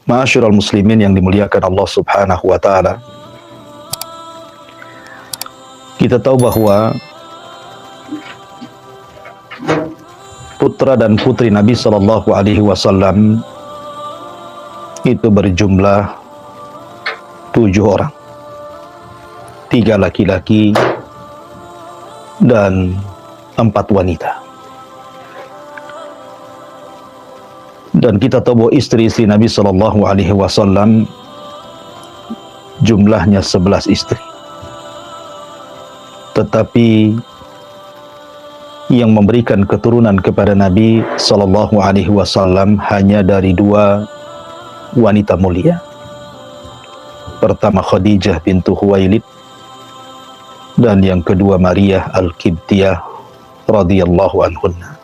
Ma'asyiral muslimin yang dimuliakan Allah Subhanahu wa taala. Kita tahu bahwa putra dan putri Nabi sallallahu alaihi wasallam itu berjumlah 7 orang. 3 laki-laki dan 4 wanita. Dan kita tahu bahwa istri-istri Nabi sallallahu alaihi wasallam jumlahnya 11 istri. Tetapi yang memberikan keturunan kepada Nabi sallallahu alaihi wasallam hanya dari 2 wanita mulia. Pertama Khadijah bintu Khuwailid dan yang kedua Maria Al-Qibtiyah radhiyallahu anhunna.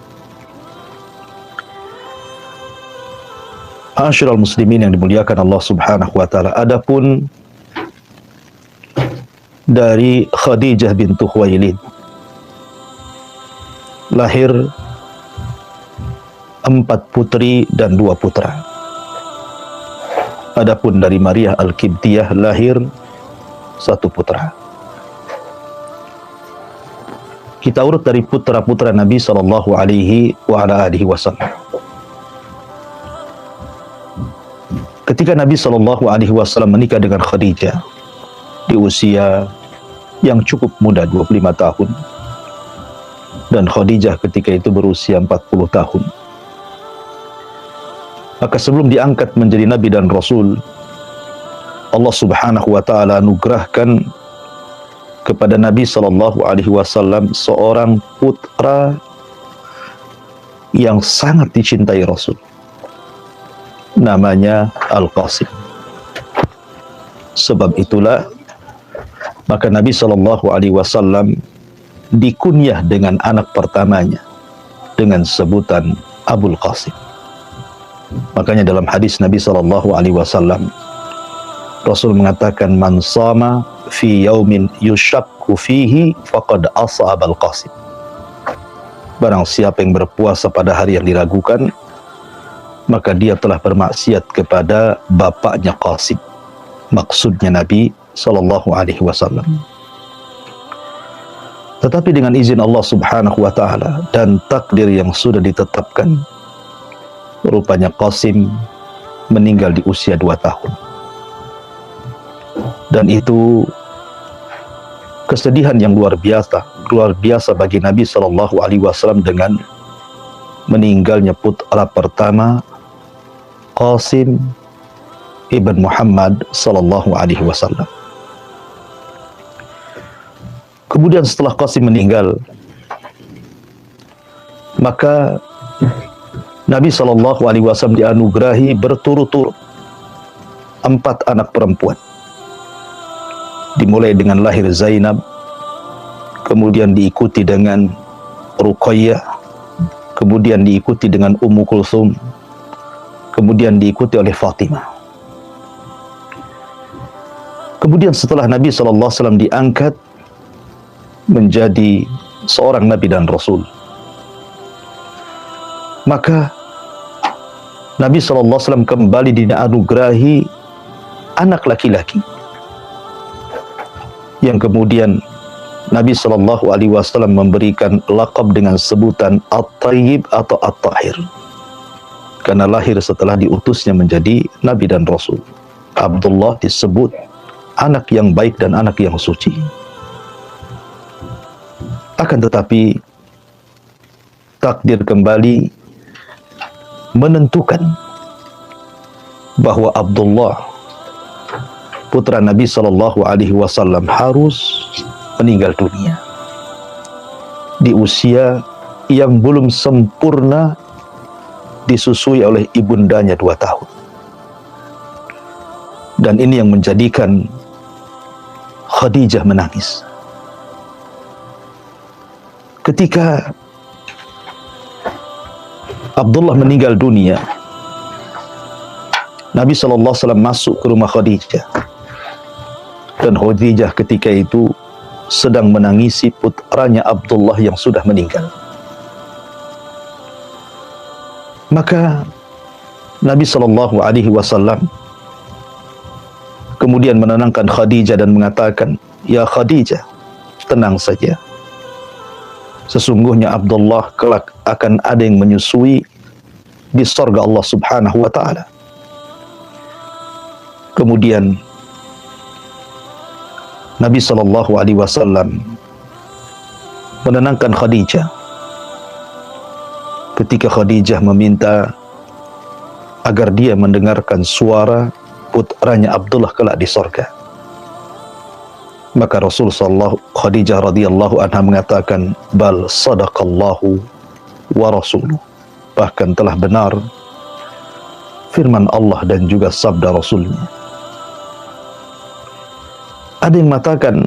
Ma'asyiral muslimin yang dimuliakan Allah Subhanahu wa taala. Adapun dari Khadijah bintu Khuwailid lahir 4 putri dan 2 putra. Adapun dari Maria Al-Qibtiyah lahir 1 putra. Kita urut dari putra-putra Nabi sallallahu alaihi wasallam. Ketika Nabi sallallahu alaihi wasallam menikah dengan Khadijah di usia yang cukup muda, 25 tahun, dan Khadijah ketika itu berusia 40 tahun. Maka sebelum diangkat menjadi Nabi dan Rasul, Allah Subhanahu wa taala anugerahkan kepada Nabi sallallahu alaihi wasallam seorang putra yang sangat dicintai Rasul. Namanya Al-Qasim. Sebab itulah maka Nabi sallallahu alaihi wasallam dikunyah dengan anak pertamanya dengan sebutan Abul Qasim. Makanya dalam hadis Nabi sallallahu alaihi wasallam Rasul mengatakan, man shama fi yaumin yushakku fihi faqad asaba al-Qasim. Barang siapa yang berpuasa pada hari yang diragukan, maka dia telah bermaksiat kepada bapaknya Qasim. Maksudnya Nabi sallallahu alaihi wasallam. Tetapi dengan izin Allah Subhanahu wa taala dan takdir yang sudah ditetapkan, rupanya Qasim meninggal di usia 2 tahun. Dan itu kesedihan yang luar biasa bagi Nabi sallallahu alaihi wasallam dengan meninggalnya putra pertama Qasim ibn Muhammad sallallahu alaihi wasallam. Kemudian setelah Qasim meninggal, maka Nabi sallallahu alaihi wasallam dianugerahi berturut-turut 4 anak perempuan. Dimulai dengan lahir Zainab, kemudian diikuti dengan Ruqayyah, kemudian diikuti dengan Ummu Kulsum, kemudian diikuti oleh Fatimah. Kemudian setelah Nabi SAW diangkat menjadi seorang Nabi dan Rasul, maka Nabi SAW kembali dianugerahi anak laki-laki, yang kemudian Nabi SAW memberikan lakab dengan sebutan At-Tayyib atau At-Tahir, karena lahir setelah diutusnya menjadi Nabi dan Rasul. Abdullah disebut anak yang baik dan anak yang suci. Akan tetapi takdir kembali menentukan bahwa Abdullah putra Nabi sallallahu alaihi wasallam harus meninggal dunia di usia yang belum sempurna, disusui oleh ibundanya 2 tahun. Dan ini yang menjadikan Khadijah menangis. Ketika Abdullah meninggal dunia, Nabi SAW masuk ke rumah Khadijah, dan Khadijah ketika itu sedang menangisi putranya Abdullah yang sudah meninggal. Maka Nabi sallallahu alaihi wasallam kemudian menenangkan Khadijah dan mengatakan, "Ya Khadijah, tenang saja. Sesungguhnya Abdullah kelak akan ada yang menyusui di surga Allah Subhanahu wa taala." Kemudian Nabi sallallahu alaihi wasallam menenangkan Khadijah ketika Khadijah meminta agar dia mendengarkan suara putranya Abdullah kelak di surga. Maka Rasul sallallahu Khadijah radhiyallahu anha mengatakan, "Bal sadaqallahu wa rasuluh." Bahkan telah benar firman Allah dan juga sabda Rasulnya. Ada yang mengatakan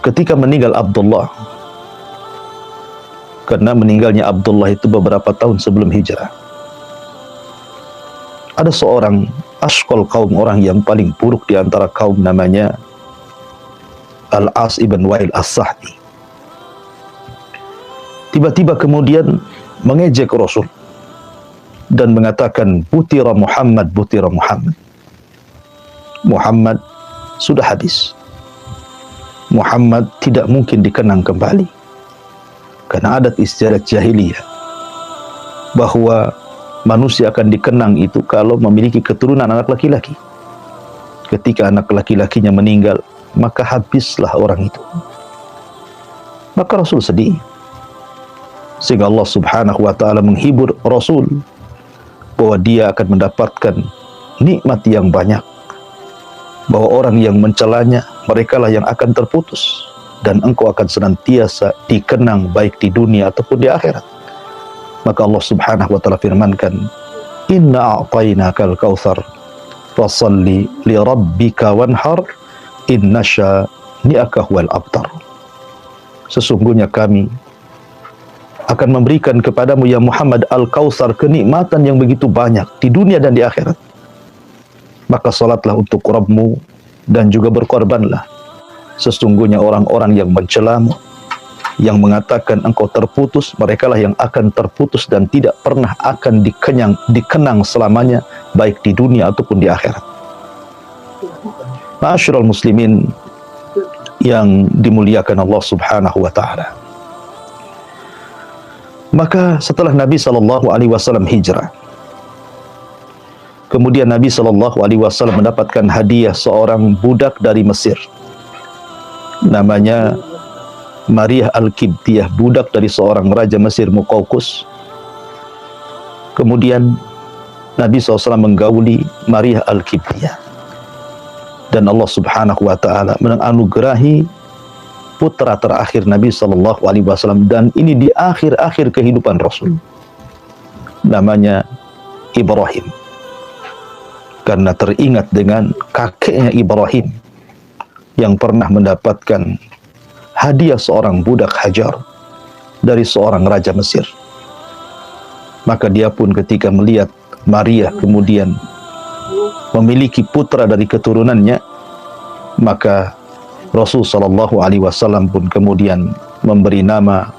ketika meninggal Abdullah, karena meninggalnya Abdullah itu beberapa tahun sebelum hijrah, ada seorang asqal kaum, orang yang paling buruk di antara kaum, namanya Al-As ibn Wa'il As-Sahmi. Tiba-tiba kemudian mengejek Rasul dan mengatakan, "Butira Muhammad, butira Muhammad. Muhammad sudah habis. Muhammad tidak mungkin dikenang kembali." Karena adat istiadat jahiliyah bahwa manusia akan dikenang itu kalau memiliki keturunan anak laki-laki. Ketika anak laki-lakinya meninggal, maka habislah orang itu. Maka Rasul sedih, sehingga Allah Subhanahu wa ta'ala menghibur Rasul bahwa dia akan mendapatkan nikmat yang banyak, bahwa orang yang mencelanya, merekalah yang akan terputus, dan engkau akan senantiasa dikenang baik di dunia ataupun di akhirat. Maka Allah Subhanahu wa ta'ala firmankan, "Inna a'tainakal kautsar fasalli li rabbika wanhar inna syani'aka huwal abtar." Sesungguhnya kami akan memberikan kepadamu ya Muhammad al-Kautsar, kenikmatan yang begitu banyak di dunia dan di akhirat. Maka salatlah untuk Rabbmu dan juga berkorbanlah. Sesungguhnya orang-orang yang mencelamu, yang mengatakan engkau terputus, merekalah yang akan terputus dan tidak pernah akan dikenang selamanya, baik di dunia ataupun di akhirat. Ma'asyiral muslimin yang dimuliakan Allah Subhanahu wa ta'ala. Maka setelah Nabi sallallahu alaihi wasallam hijrah, kemudian Nabi sallallahu alaihi wasallam mendapatkan hadiah seorang budak dari Mesir, namanya Maria Al-Kibtiyah, budak dari seorang raja Mesir Muqawqus. Kemudian Nabi SAW menggauli Maria Al-Kibtiyah, dan Allah Subhanahu wa ta'ala menganugerahi putra terakhir Nabi SAW, dan ini di akhir-akhir kehidupan Rasul, namanya Ibrahim, karena teringat dengan kakeknya Ibrahim yang pernah mendapatkan hadiah seorang budak Hajar dari seorang raja Mesir. Maka dia pun ketika melihat Maria kemudian memiliki putra dari keturunannya, maka Rasul sallallahu alaihi wasallam pun kemudian memberi nama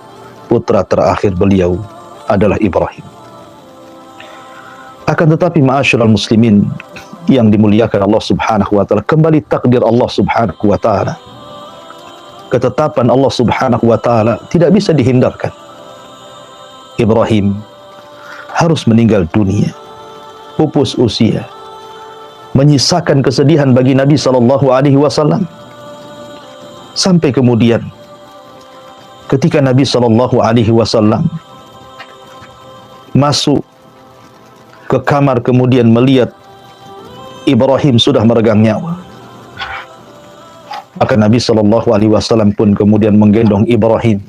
putra terakhir beliau adalah Ibrahim. Akan tetapi ma'asyiral muslimin yang dimuliakan Allah Subhanahu wa ta'ala, kembali takdir Allah Subhanahu wa ta'ala, ketetapan Allah Subhanahu wa ta'ala tidak bisa dihindarkan. Ibrahim harus meninggal dunia, pupus usia, menyisakan kesedihan bagi Nabi sallallahu alaihi wasallam. Sampai kemudian ketika Nabi sallallahu alaihi wasallam masuk ke kamar kemudian melihat Ibrahim sudah meregang nyawa, maka Nabi sallallahu alaihi wasallam pun kemudian menggendong Ibrahim,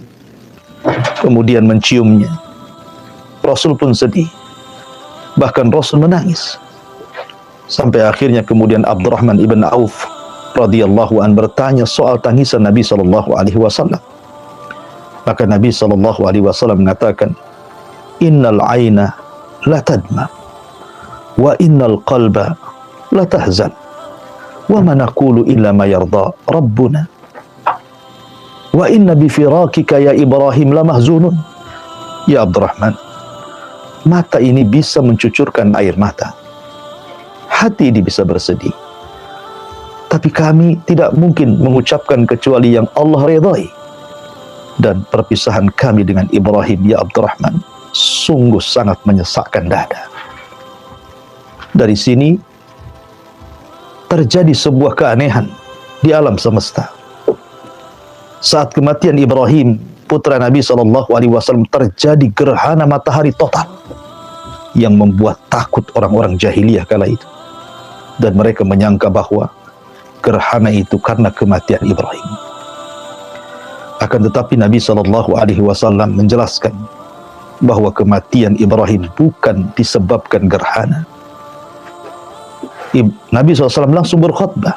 kemudian menciumnya. Rasul pun sedih, bahkan Rasul menangis. Sampai akhirnya kemudian Abdurrahman ibn Auf radhiyallahu an bertanya soal tangisan Nabi sallallahu alaihi wasallam. Maka Nabi sallallahu alaihi wasallam mengatakan, "Innal aina la tadma wa innal qalba la tahzan wa ma naqulu illa ma yarda rabbuna wa inna bi firakika ya Ibrahim la mahzunun." Ya Abdurrahman, mata ini bisa mencucurkan air mata, hati ini bisa bersedih. Tapi kami tidak mungkin mengucapkan kecuali yang Allah ridhai. Dan perpisahan kami dengan Ibrahim, ya Abdurrahman, sungguh sangat menyesakkan dada. Dari sini terjadi sebuah keanehan di alam semesta. Saat kematian Ibrahim, putra Nabi SAW, terjadi gerhana matahari total yang membuat takut orang-orang jahiliyah kala itu. Dan mereka menyangka bahwa gerhana itu karena kematian Ibrahim. Akan tetapi Nabi SAW menjelaskan bahwa kematian Ibrahim bukan disebabkan gerhana. Nabi SAW langsung berkhutbah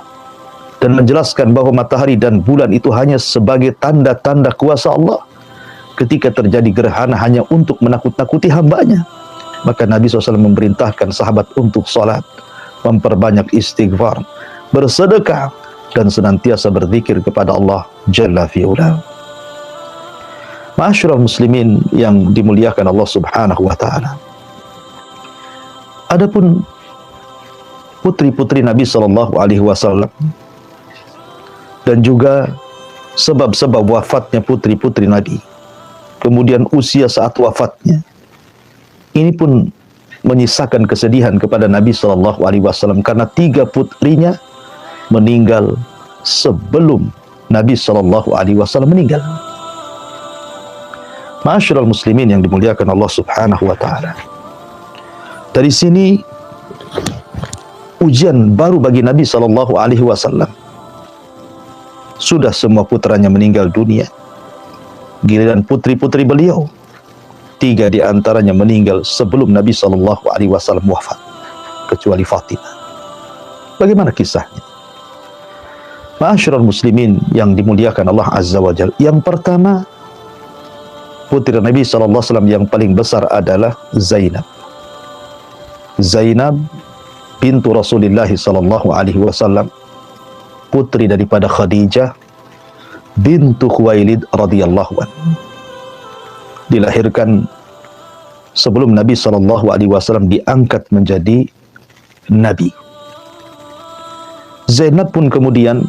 dan menjelaskan bahwa matahari dan bulan itu hanya sebagai tanda-tanda kuasa Allah. Ketika terjadi gerhana hanya untuk menakut-nakuti hambanya. Maka Nabi SAW memerintahkan sahabat untuk salat, memperbanyak istighfar, bersedekah, dan senantiasa berzikir kepada Allah Jalla fi'ula. Ma'asyiral muslimin yang dimuliakan Allah Subhanahu wa ta'ala. Adapun putri-putri Nabi SAW dan juga sebab-sebab wafatnya putri-putri Nabi, kemudian usia saat wafatnya, ini pun menyisakan kesedihan kepada Nabi SAW karena 3 putrinya meninggal sebelum Nabi SAW meninggal. Ma'asyiral muslimin yang dimuliakan Allah Subhanahu wa ta'ala. Dari sini ujian baru bagi Nabi SAW. Sudah semua putranya meninggal dunia, giliran putri-putri beliau, 3 di antaranya meninggal sebelum Nabi SAW wafat, kecuali Fatimah. Bagaimana kisahnya? Ma'asyiral muslimin yang dimuliakan Allah Azza wa Jalla. Yang pertama, putri Nabi SAW yang paling besar adalah Zainab. Zainab bintu Rasulullah SAW, putri daripada Khadijah bintu Khuwailid radhiyallahu anha. Dilahirkan sebelum Nabi SAW diangkat menjadi Nabi. Zainab pun kemudian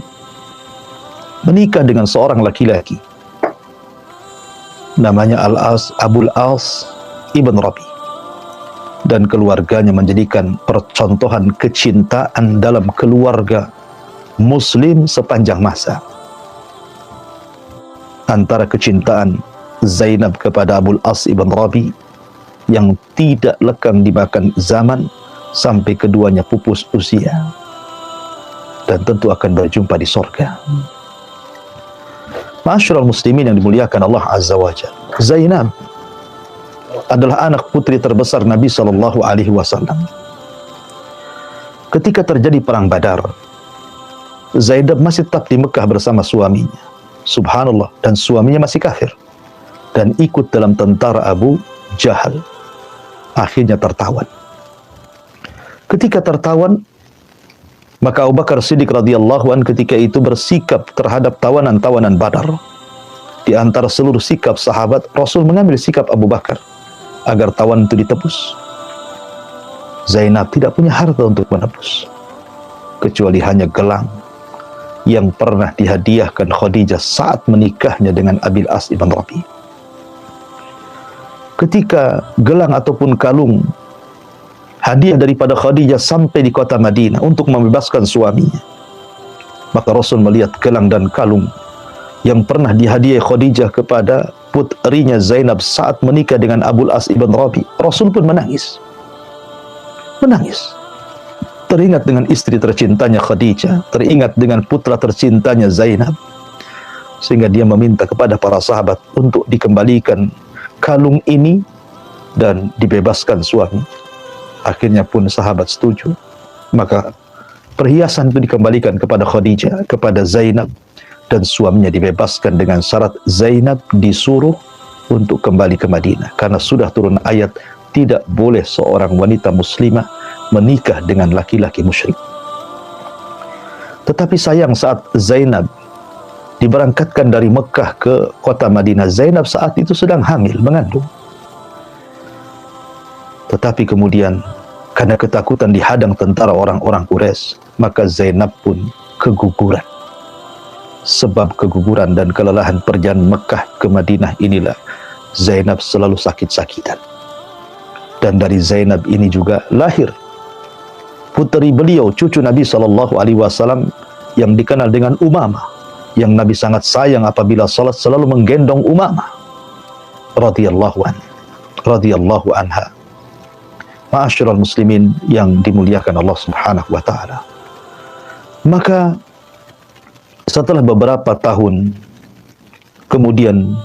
menikah dengan seorang laki-laki, namanya Abul As ibn Rabi, dan keluarganya menjadikan percontohan kecintaan dalam keluarga Muslim sepanjang masa. Antara kecintaan Zainab kepada Abul As ibn Rabi yang tidak lekang dimakan zaman sampai keduanya pupus usia dan tentu akan berjumpa di sorga. Ma'asyiral muslimin yang dimuliakan Allah Azza wa Jalla, Zainab adalah anak putri terbesar Nabi SAW. Ketika terjadi perang Badar, Zainab masih tetap di Mekah bersama suaminya. Subhanallah, dan suaminya masih kafir dan ikut dalam tentara Abu Jahal. Akhirnya tertawan. Ketika tertawan, maka Abu Bakar Siddiq radhiyallahu anhu ketika itu bersikap terhadap tawanan-tawanan Badar. Di antara seluruh sikap sahabat, Rasul mengambil sikap Abu Bakar agar tawanan itu ditebus. Zainab tidak punya harta untuk menebus, kecuali hanya gelang yang pernah dihadiahkan Khadijah saat menikahnya dengan Abil As ibn Rabi. Ketika gelang ataupun kalung hadiah daripada Khadijah sampai di kota Madinah untuk membebaskan suaminya, maka Rasul melihat gelang dan kalung yang pernah dihadiahi Khadijah kepada putrinya Zainab saat menikah dengan Abul As ibn Rabi. Rasul pun menangis. Teringat dengan istri tercintanya Khadijah, teringat dengan putra tercintanya Zainab, sehingga dia meminta kepada para sahabat untuk dikembalikan kalung ini dan dibebaskan suami. Akhirnya pun sahabat setuju. Maka perhiasan itu dikembalikan kepada Khadijah, kepada Zainab, dan suaminya dibebaskan dengan syarat Zainab disuruh untuk kembali ke Madinah, karena sudah turun ayat tidak boleh seorang wanita muslimah menikah dengan laki-laki musyrik. Tetapi sayang, saat Zainab diberangkatkan dari Mekah ke kota Madinah, Zainab saat itu sedang hamil, mengandung. Tetapi kemudian karena ketakutan dihadang tentara orang-orang Quraisy, maka Zainab pun keguguran. Sebab keguguran dan kelelahan perjalanan Mekah ke Madinah inilah Zainab selalu sakit-sakitan. Dan dari Zainab ini juga lahir puteri beliau, cucu Nabi SAW yang dikenal dengan Umamah, yang Nabi sangat sayang apabila salat selalu menggendong Umamah radhiyallahu anha. Ma'asyiral muslimin yang dimuliakan Allah Subhanahu wa taala. Maka setelah beberapa tahun kemudian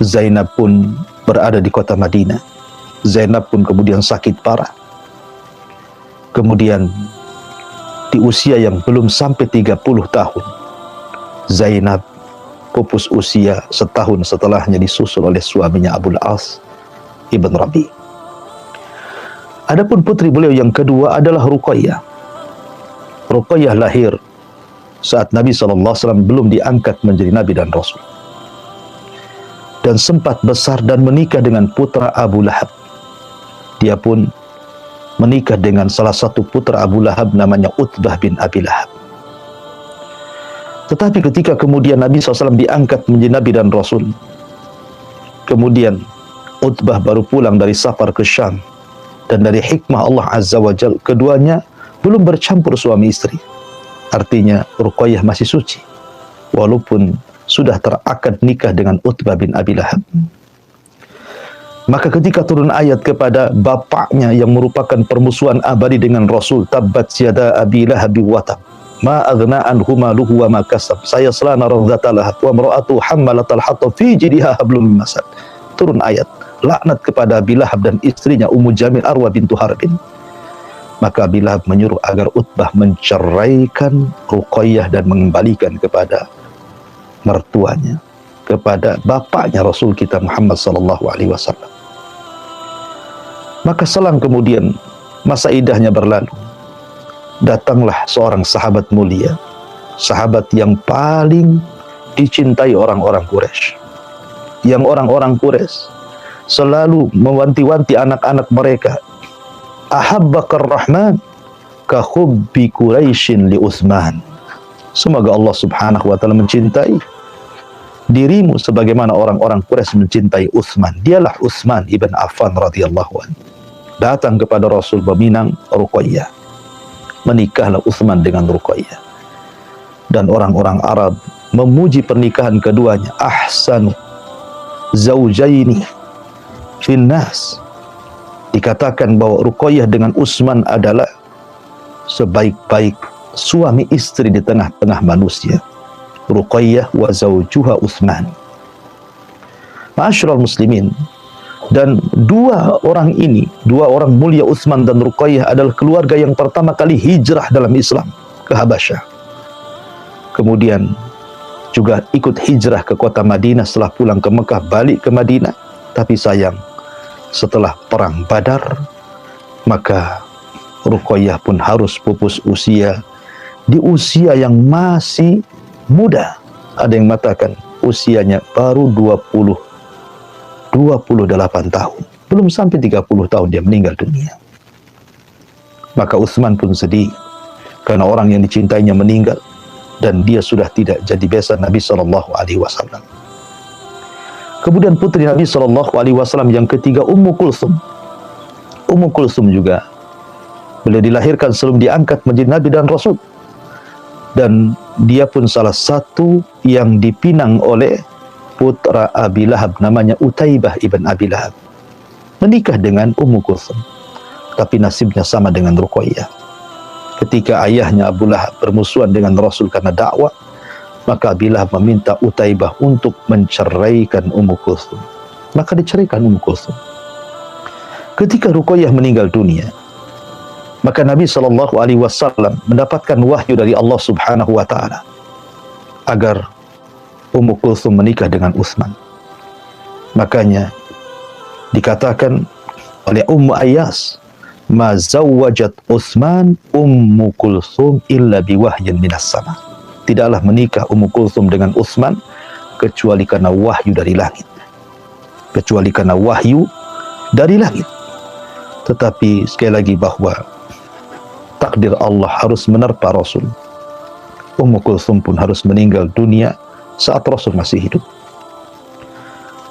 Zainab pun berada di kota Madinah. Zainab pun kemudian sakit parah. Kemudian di usia yang belum sampai 30 tahun, Zainab pupus usia setahun setelahnya disusul oleh suaminya Abul As ibn Rabi. Adapun putri beliau yang kedua adalah Ruqayyah. Ruqayyah lahir saat Nabi SAW belum diangkat menjadi Nabi dan Rasul, dan sempat besar dan menikah dengan putra Abu Lahab. Dia pun menikah dengan salah satu putra Abu Lahab namanya Utbah bin Abi Lahab. Tetapi ketika kemudian Nabi SAW diangkat menjadi Nabi dan Rasul, kemudian Utbah baru pulang dari safar ke Syam, dan dari hikmah Allah Azza wa Jal, keduanya belum bercampur suami istri. Artinya Ruqayyah masih suci, walaupun sudah terakad nikah dengan Utbah bin Abi Lahab. Maka ketika turun ayat kepada bapaknya yang merupakan permusuhan abadi dengan Rasul, tabbat yada Abi Lahab wa tab, ma aghna anhu maluhu wa ma kasab, sayasla naran dzata lahab wa imra'atuhu hammalatal hatab fi jidha hablum min masad. Turun ayat laknat kepada Abi Lahab dan istrinya Ummu Jamil Arwa bintu Harbin. Maka Abi Lahab menyuruh agar Utbah menceraikan Ruqayyah dan mengembalikan kepada mertuanya, kepada bapaknya Rasul kita Muhammad SAW. Maka selang kemudian masa idahnya berlalu, datanglah seorang sahabat mulia, sahabat yang paling dicintai orang-orang Quraisy, yang orang-orang Quraisy selalu mewanti-wanti anak-anak mereka, ahabbakar rahman ka hubbi Quraisyin li Utsman. Semoga Allah Subhanahu wa taala mencintai dirimu sebagaimana orang-orang Quraisy mencintai Utsman. Dialah Utsman ibn Affan radhiyallahu anhu. Datang kepada Rasul meminang Ruqayyah. Menikahlah Utsman dengan Ruqayyah. Dan orang-orang Arab memuji pernikahan keduanya, ahsanu zaujaini finnas. Dikatakan bahwa Ruqayyah dengan Utsman adalah sebaik-baik suami istri di tengah-tengah manusia. Ruqayyah wa zawjuha Utsman. Ma'asyiral muslimin, dan dua orang ini, dua orang mulia Utsman dan Ruqayyah adalah keluarga yang pertama kali hijrah dalam Islam ke Habasyah. Kemudian juga ikut hijrah ke kota Madinah setelah pulang ke Mekah, balik ke Madinah. Tapi sayang, setelah perang Badar, maka Ruqayyah pun harus pupus usia di usia yang masih muda. Ada yang mengatakan usianya baru 28 tahun. Belum sampai 30 tahun dia meninggal dunia. Maka Utsman pun sedih karena orang yang dicintainya meninggal dan dia sudah tidak jadi besan Nabi SAW. Kemudian putri Nabi SAW yang ketiga Ummu Kulsum. Ummu Kulsum juga beliau dilahirkan sebelum diangkat menjadi Nabi dan Rasul. Dan dia pun salah satu yang dipinang oleh putra Abi Lahab namanya Utaibah ibn Abi Lahab. Menikah dengan Ummu Kulsum. Tapi nasibnya sama dengan Ruqayyah. Ketika ayahnya Abu Lahab bermusuhan dengan Rasul karena dakwah, maka Abi Lahab meminta Utaibah untuk menceraikan Ummu Kulsum. Maka diceraikan Ummu Kulsum. Ketika Ruqayyah meninggal dunia, maka Nabi SAW mendapatkan wahyu dari Allah Subhanahu wa taala agar Ummu Kulsum menikah dengan Utsman. Makanya dikatakan oleh Ummu Ayyas, ma zawwajat Utsman Ummu Kulsum illa biwahyin minas sama. Tidaklah menikah Ummu Kulsum dengan Utsman kecuali karena wahyu dari langit. Kecuali karena wahyu dari langit. Tetapi sekali lagi bahwa takdir Allah harus menerpa Rasul. Ummu Kulthum pun harus meninggal dunia saat Rasul masih hidup.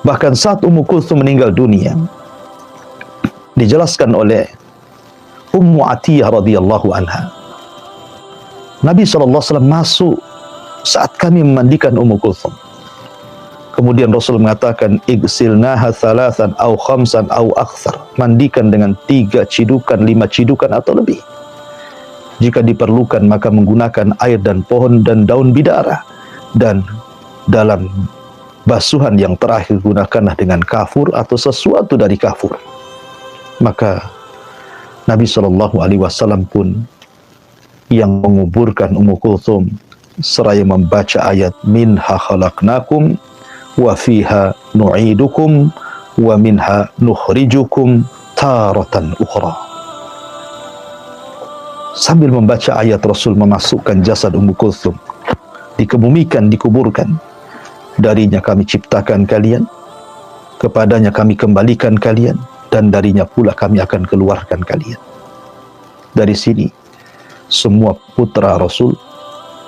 Bahkan saat Ummu Kulthum meninggal dunia, dijelaskan oleh Ummu Atiyah radhiyallahu anha, Nabi SAW masuk saat kami memandikan Ummu Kulthum. Kemudian Rasul mengatakan, igsilnaha thalathan au khamsan au akthar, mandikan dengan 3 cidukan, 5 cidukan atau lebih. Jika diperlukan maka menggunakan air dan pohon dan daun bidara, dan dalam basuhan yang terakhir gunakanlah dengan kafur atau sesuatu dari kafur. Maka Nabi SAW pun yang menguburkan Ummu Kulthum seraya membaca ayat minha khalaqnakum wa fiha nu'idukum wa minha nukhrijukum taratan ukhra. Sambil membaca ayat, Rasul memasukkan jasad Ummu Kulthum, dikebumikan, dikuburkan. Darinya kami ciptakan kalian, kepadanya kami kembalikan kalian, dan darinya pula kami akan keluarkan kalian. Dari sini semua putra Rasul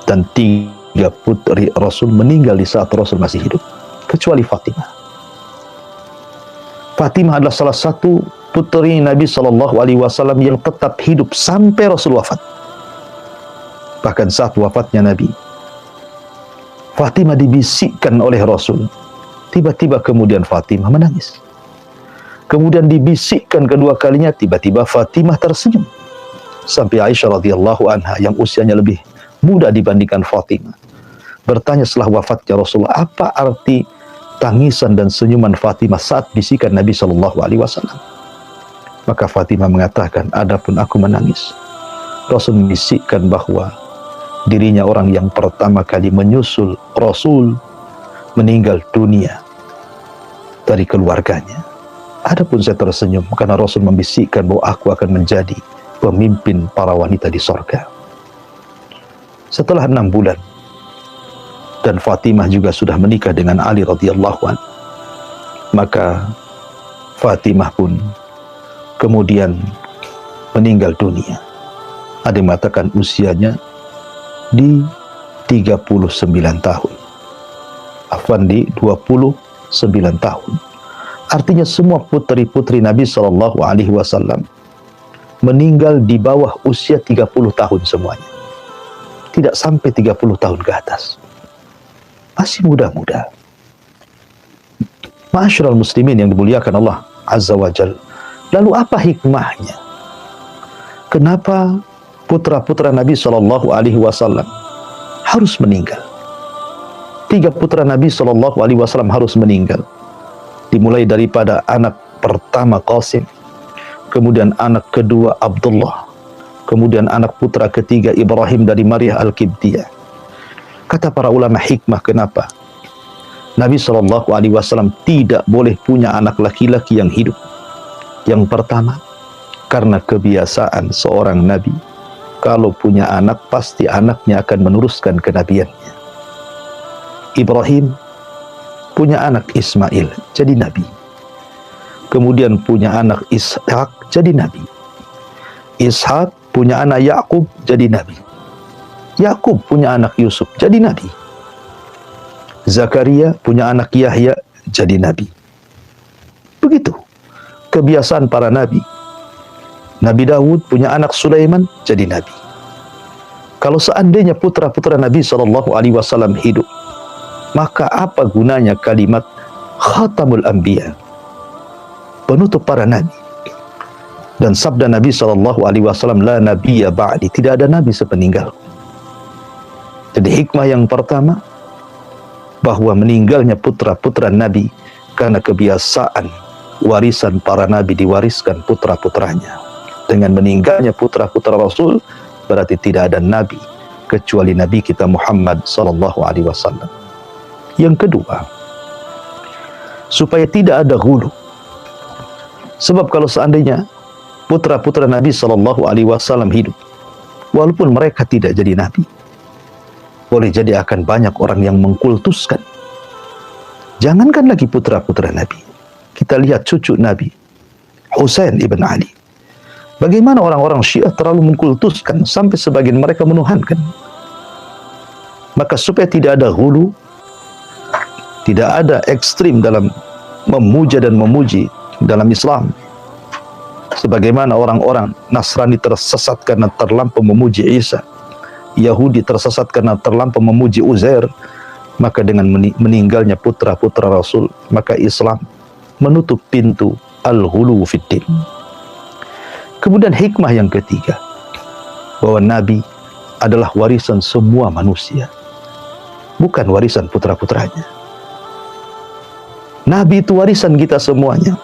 dan 3 putri Rasul meninggal di saat Rasul masih hidup, kecuali Fatimah. Fatimah adalah salah satu putri Nabi SAW yang tetap hidup sampai Rasul wafat. Bahkan saat wafatnya Nabi, Fatimah dibisikkan oleh Rasul. Tiba-tiba kemudian Fatimah menangis. Kemudian dibisikkan kedua kalinya, tiba-tiba Fatimah tersenyum. Sampai Aisyah radhiyallahu anha yang usianya lebih muda dibandingkan Fatimah bertanya setelah wafatnya Rasulullah, apa arti tangisan dan senyuman Fatimah saat bisikan Nabi SAW? Maka Fatimah mengatakan, adapun aku menangis, Rasul membisikkan bahwa dirinya orang yang pertama kali menyusul Rasul meninggal dunia dari keluarganya. Adapun saya tersenyum karena Rasul membisikkan bahwa aku akan menjadi pemimpin para wanita di sorga. Setelah 6 bulan, dan Fatimah juga sudah menikah dengan Ali radhiyallahu anhu, maka Fatimah pun kemudian meninggal dunia. Ada yang mengatakan usianya di 39 tahun. Afwan, di 29 tahun. Artinya semua putri-putri Nabi SAW meninggal di bawah usia 30 tahun semuanya. Tidak sampai 30 tahun ke atas. Masih muda-muda. Ma'asyiral muslimin yang dimuliakan Allah Azza wa Jalla. Lalu apa hikmahnya? Kenapa putra-putra Nabi SAW harus meninggal? 3 putra Nabi SAW harus meninggal. Dimulai daripada anak pertama Qasim, kemudian anak kedua Abdullah, kemudian anak putra ketiga Ibrahim dari Maryah Al-Qibtiyah. Kata para ulama hikmah kenapa Nabi SAW tidak boleh punya anak laki-laki yang hidup. Yang pertama, karena kebiasaan seorang nabi, kalau punya anak pasti anaknya akan meneruskan kenabiannya. Ibrahim punya anak Ismail jadi nabi, kemudian punya anak Ishak jadi nabi. Ishak punya anak Yakub jadi nabi. Yakub punya anak Yusuf jadi nabi. Zakaria punya anak Yahya jadi nabi. Begitu kebiasaan para nabi. Nabi Daud punya anak Sulaiman jadi nabi. Kalau seandainya putra-putra Nabi SAW hidup, maka apa gunanya kalimat Khatamul Anbiya, penutup para nabi? Dan sabda Nabi SAW, la nabiyya ba'di, tidak ada nabi sepeninggalku. Jadi hikmah yang pertama, bahwa meninggalnya putra-putra nabi karena kebiasaan warisan para nabi diwariskan putra-putranya. Dengan meninggalnya putra-putra Rasul, berarti tidak ada nabi kecuali Nabi kita Muhammad SAW. Yang kedua, supaya tidak ada ghulu. Sebab kalau seandainya putra-putra Nabi SAW hidup, walaupun mereka tidak jadi nabi, boleh jadi akan banyak orang yang mengkultuskan. Jangankan lagi putra-putra nabi, kita lihat cucu Nabi Husain ibn Ali Bagaimana orang-orang Syiah terlalu mengkultuskan sampai sebagian mereka menuhankan. Maka supaya tidak ada hulu, tidak ada ekstrim dalam memuja dan memuji dalam Islam, sebagaimana orang-orang Nasrani tersesat karena terlampau memuji Isa, Yahudi tersesat karena terlampau memuji Uzair, maka dengan meninggalnya putra-putra Rasul, maka Islam menutup pintu al-hulu fiddin. Kemudian hikmah yang ketiga, bahwa Nabi adalah warisan semua manusia, bukan warisan putra-putranya. Nabi itu warisan kita semuanya.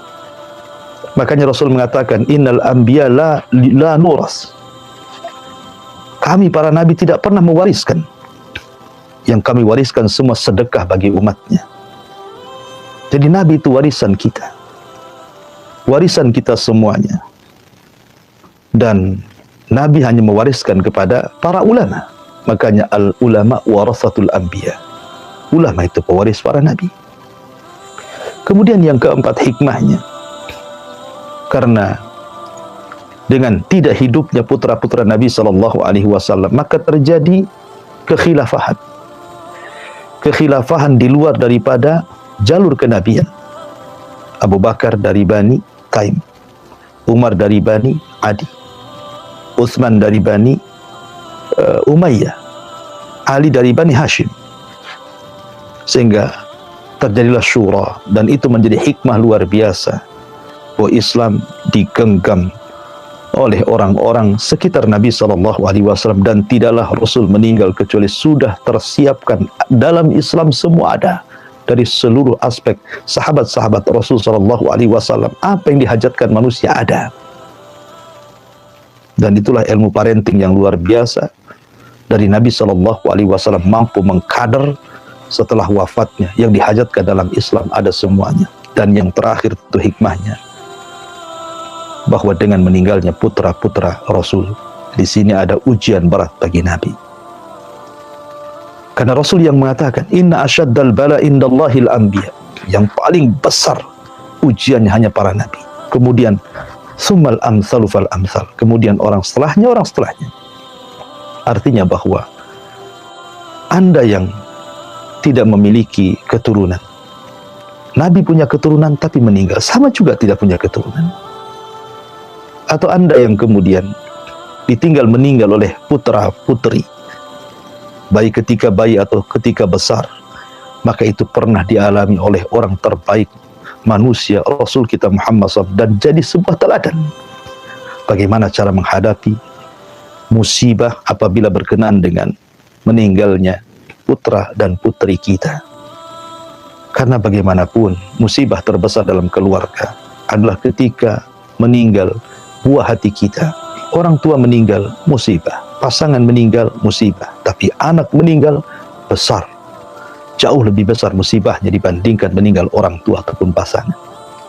Makanya Rasul mengatakan, innal anbiya la nuras. Kami para nabi tidak pernah mewariskan. Yang kami wariskan semua sedekah bagi umatnya. Jadi Nabi itu warisan kita, warisan kita semuanya. Dan Nabi hanya mewariskan kepada para ulama. Makanya al-ulama warasatul anbiya. Ulama itu pewaris para nabi. Kemudian yang keempat hikmahnya, karena dengan tidak hidupnya putra-putra Nabi SAW, maka terjadi kekhilafahan. Kekhilafahan di luar daripada jalur kenabian. Abu Bakar dari Bani Taim, Umar dari Bani Adi, Utsman dari Bani Umayyah, Ali dari Bani Hashim. Sehingga terjadilah syura, dan itu menjadi hikmah luar biasa bahwa Islam digenggam oleh orang-orang sekitar Nabi SAW, dan tidaklah Rasul meninggal kecuali sudah tersiapkan dalam Islam semua ada. Dari seluruh aspek sahabat-sahabat Rasul SAW, apa yang dihajatkan manusia ada. Dan itulah ilmu parenting yang luar biasa dari Nabi SAW, mampu mengkader setelah wafatnya. Yang dihajatkan dalam Islam ada semuanya. Dan yang terakhir itu hikmahnya, bahwa dengan meninggalnya putra-putra Rasul, di sini ada ujian berat bagi Nabi. Karena Rasul yang mengatakan, inna asyaddal bala indallahil anbiya, yang paling besar ujiannya hanya para nabi. Kemudian summal amsalu fal amsal, kemudian orang setelahnya. Artinya bahwa Anda yang tidak memiliki keturunan, Nabi punya keturunan tapi meninggal, sama juga tidak punya keturunan. Atau Anda yang kemudian ditinggal meninggal oleh putra-putri, baik ketika bayi atau ketika besar, maka itu pernah dialami oleh orang terbaik manusia, Rasul kita Muhammad SAW, dan jadi sebuah teladan bagaimana cara menghadapi musibah apabila berkenaan dengan meninggalnya putra dan putri kita. Karena bagaimanapun musibah terbesar dalam keluarga adalah ketika meninggal buah hati kita. Orang tua meninggal, musibah. Pasangan meninggal, musibah. Tapi anak meninggal, besar. Jauh lebih besar musibahnya dibandingkan meninggal orang tua ataupun pasangan.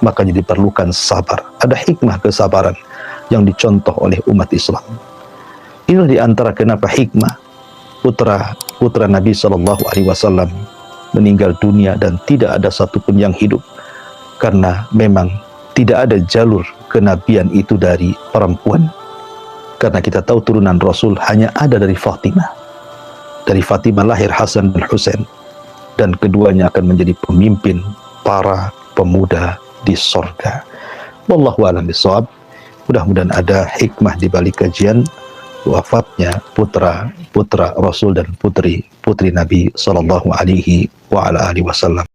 Makanya diperlukan sabar. Ada hikmah kesabaran yang dicontoh oleh umat Islam. Inilah di antara kenapa hikmah putra Nabi SAW meninggal dunia dan tidak ada satupun yang hidup. Karena memang tidak ada jalur kenabian itu dari perempuan. Karena kita tahu turunan Rasul hanya ada dari Fatimah. Dari Fatimah lahir Hasan dan Husain, dan keduanya akan menjadi pemimpin para pemuda di sorga. Wallahu a'lam bishawab. Mudah-mudahan ada hikmah di balik kajian wafatnya putra Rasul dan putri Nabi sallallahu alaihi wasallam.